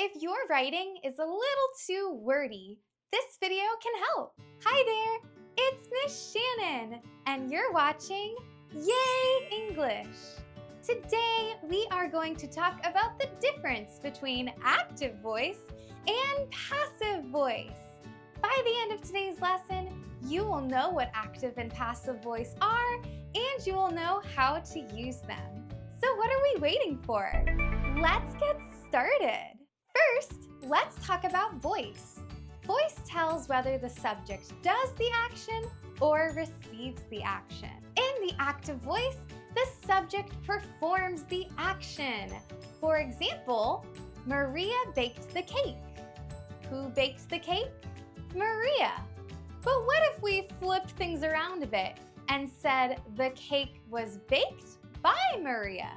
If your writing is a little too wordy, this video can help. Hi there, it's Miss Shannon, and you're watching Yay English! Today, we are going to talk about the difference between active voice and passive voice. By the end of today's lesson, you will know what active and passive voice are, and you will know how to use them. So what are we waiting for? Let's get started. First, let's talk about voice. Voice tells whether the subject does the action or receives the action. In the active voice, the subject performs the action. For example, Maria baked the cake. Who baked the cake? Maria. But what if we flipped things around a bit and said the cake was baked by Maria?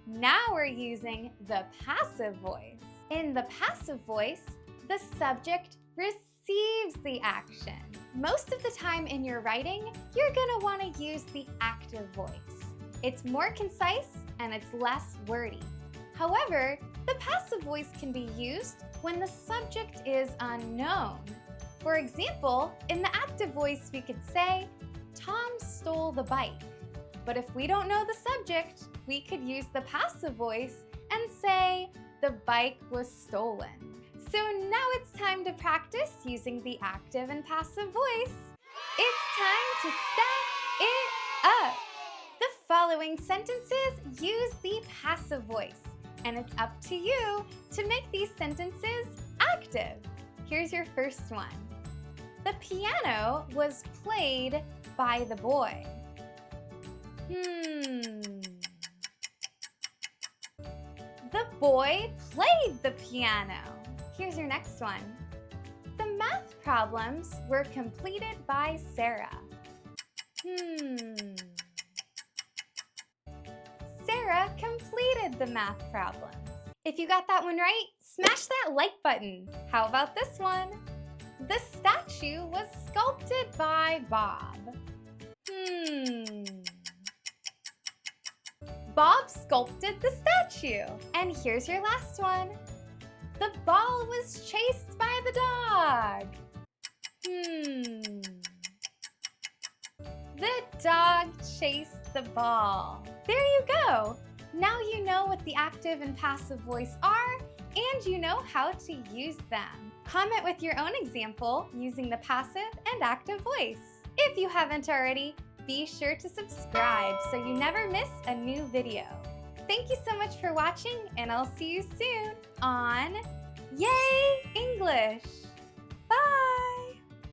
Now we're using the passive voice. In the passive voice, the subject receives the action. Most of the time in your writing, you're going to want to use the active voice. It's more concise and it's less wordy. However, the passive voice can be used when the subject is unknown. For example, in the active voice, we could say, Tom stole the bike. But if we don't know the subject, we could use the passive voice and say, the bike was stolen. So now it's time to practice using the active and passive voice. It's time to step it up. The following sentences use the passive voice, and it's up to you to make these sentences active. Here's your first one. The piano was played by the boy. The boy played the piano. Here's your next one. The math problems were completed by Sarah. Sarah completed the math problems. If you got that one right, smash that like button. How about this one? The statue was sculpted by Bob. Bob sculpted the statue. And here's your last one. The ball was chased by the dog. The dog chased the ball. There you go. Now you know what the active and passive voice are, and you know how to use them. Comment with your own example using the passive and active voice. If you haven't already, be sure to subscribe so you never miss a new video. Thank you so much for watching, and I'll see you soon on Yay English!